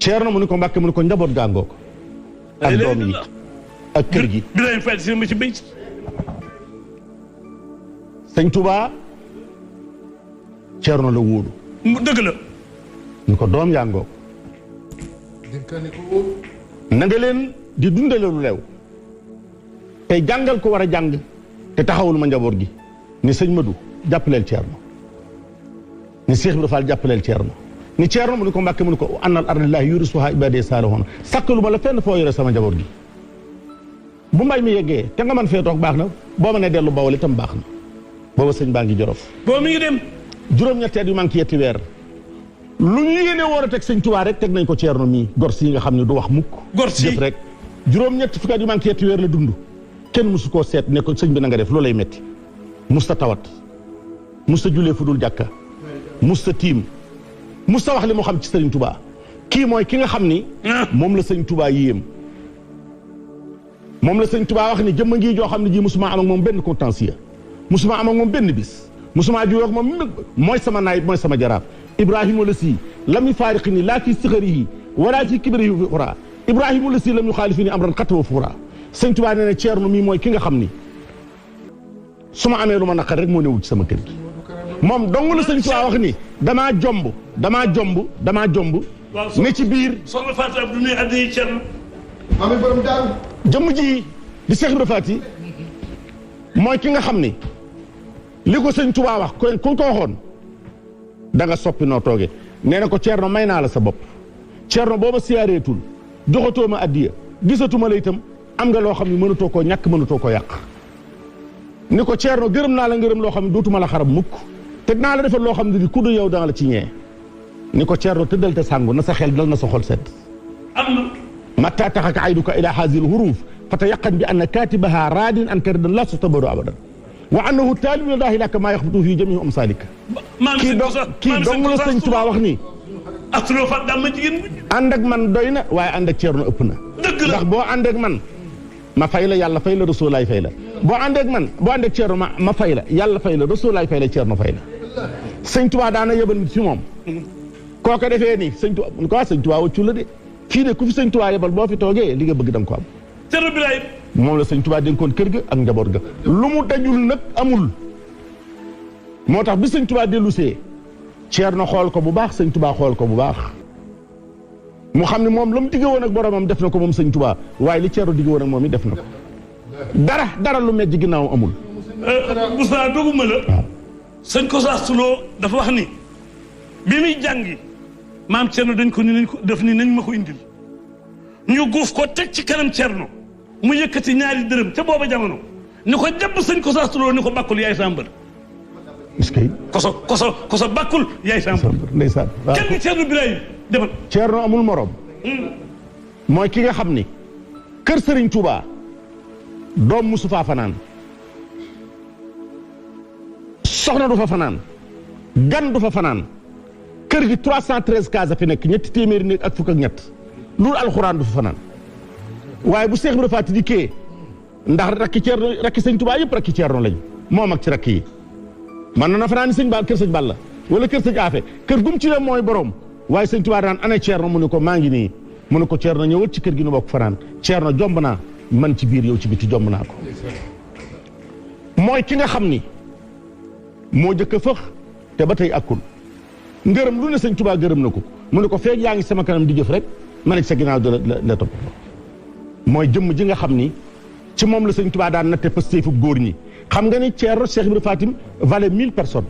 Ceerno mu ni ko Mbàkke mu ni ko njaboot gàngoo ko ak doom yi ak kër gi Birahim Faty si ma ci béy sëñ Touba Ceerno la wóolu dëgg la ni ko doom yaa ngoo na nga leen di dundale lu leew tey jàngal ko war a jàng te taxawul ma njaboot gi ni sëñ Madou jàppaleel Ceerno ni Cheikh Ibrahima Fall jàppaleel Ceerno ni Ceerno mu ni ko Mbàkke mu ni ko annal ardillahi yurisuha ibadi saalihoon sakkalu ma la fenn foo yore sama njaboot gi bu mbay mi yeggee te nga man fee toog baax na boo ma ne dellu Bawol itam baax na booba sëñ baa ngi Jolof boo mi ngi dem juróom-ñetti at yu manqué yetti weer lu ñu yéene war a teg sëñ Tuubaa rek teg nañ ko Ceerno mii gor si nga xam ne du wax mukk gor si def rek juróom-ñetti fukki at yu manqué yetti weer la dund kenn musu koo seet ne ko sëñ bi na nga def loolay metti musta tawat musta julee fu dul jàkka musta tiim musta wax li moo xam ci sëriñ Tuubaa kii mooy ki nga xam ni moom la sëñ Tuubaa yéem moom la sëñ Tuubaa wax ni jëmm ngi joo xam ne ji musuma am ak moom benn contentieux musuma am ak moom benn bis musuma ju ak moom mooy sama naayib mooy sama jaraaf Ibrahima la si lam yufaariqi ni laa fi sixarihi wala fi kibrihi fi xuraa Ibrahima la si lam yuxaalifi ni amran xat wa furaa sëñ Tuubaa nee na Ceerno mii mooy ki nga xam ni su ma amee lu ma naqar rek moo newul ci sama kër gi moom dong la sëñ Tuubaa wax ni damaa jomb ne ci biir soxna Faty Abdou ne addi Ceerno maam borom daaru jëmm ji di Cheikh Ibrahima Faty mooy ki nga xam ni li ko sëñ Tuubaa wax ku ko waxoon da nga soppi noo toogee nee na ko Ceerno may naa la sa bopp Ceerno booba siyaareetul joxatoo ma addiya gisatuma la itam am nga loo xam ne mënatoo koo ñàkk mënatoo koo yàq ni ko Ceerno gërëm naa la ngërëm loo xam ne dootuma la xarab mukk te naa la defal loo xam ne di ku du yow danga la ci ñee ni ko Ceerno tëddal te sàngu na sa xel dal na sa xol sedd am na matta taxaka ayduka ila haazil huruuf fa tayaqan bi anna kaatibaha raadin an karidan la sutabaru abadan wa annahu taalibu lillahi laka maa yaxbutu fi jamihi amsalik kii dong la sëñ Tuubaa wax ni astro fat dam ma jigéen ànd ak man doy na waaye ànd ak Ceerno ëpp na ndax boo ànd ak man ma fay la yàlla fay la rasulaay fay la boo ànd ak man boo ànd ak Ceerno ma fay la yàlla fay la rasulaay fay la Ceerno fay la sëñ Tuubaa daana yebal nit ci moom koo ko defee nii sëñ Tuubaa mun ko sëñ Tuubaa waccu la de fii de ku fi sëñ Tuubaa yebal boo fi toogee li nga bëgg da nga ko am Ceerno Birahim moom la sëñ Tuubaa dénkoon kër ga ak njaboot ga lu mu dajul nag amul moo tax bi sëñ Tuubaa dellu see Ceerno xool ko bu baax sëñ Tuubaa xool ko bu baax mu xam ne moom la mu digge woon ak boromam def na ko moom sëñ Tuubaa waaye li Ceerno digge woon ak moom it def na ko dara lu mejj ginnaaw amul Moussa doguma la sëñ ko saastuloo dafa wax ni bi muy jàngi maam Ceerno dañ ko ni nañ ko def ni nañ ma ko indil ñu guuf ko teg ci kanam Ceerno mu yëkkati ñaari dërëm ca booba jamono ni ko jàpp sëñ ko saastuloo ni ko bakkul yaay sa mbër est-ce que koso bakkul yaay sa mbër ndeysaan kenn ni Ceerno Birahim demal Ceerno amul morom mooy ki nga xam ni kër Sëriñ Tuubaa doom musu faa fanaan soxna du fa fanaan gan du fa fanaan kër gi 313 cases fi nekk ñetti téeméeri néeg ak fukk ak ñett loolu alxuraan du fa fanaan waaye bu Cheikh Ibrahima Faty dikkee ndax rakki Ceerno rakki sëñ Tuubaa yëpp rakki Ceerno lañ moom ak ci rakk yi man na fanaan sëñ Ba kër sëñ Balla wala kër sëñ Afe kër gum ci dem mooy borom waaye sëñ Tuubaa daan ana Ceerno mu ne ko maa ngi nii mu ne ko Ceerno ñëwal ci kër gi nu bokk fanaan Ceerno jomb naa man ci biir yow ci biti jomb naa ko mooy ki nga xam ni moo jëkk a fëx te ba tey akkul ngërëm lu ne sëñ Tuubaa gërëm na ko mu ne ko feeg yaa ngi sama kanam di jëf rek ma ne sa ginnaaw la topp mooy jëmm ji nga xam ni ci moom la sëñ Tuubaa daan natte pëstéefu góor ñi xam nga ni Ceerno Cheikh Ibrahima Faty valait 1000 personnes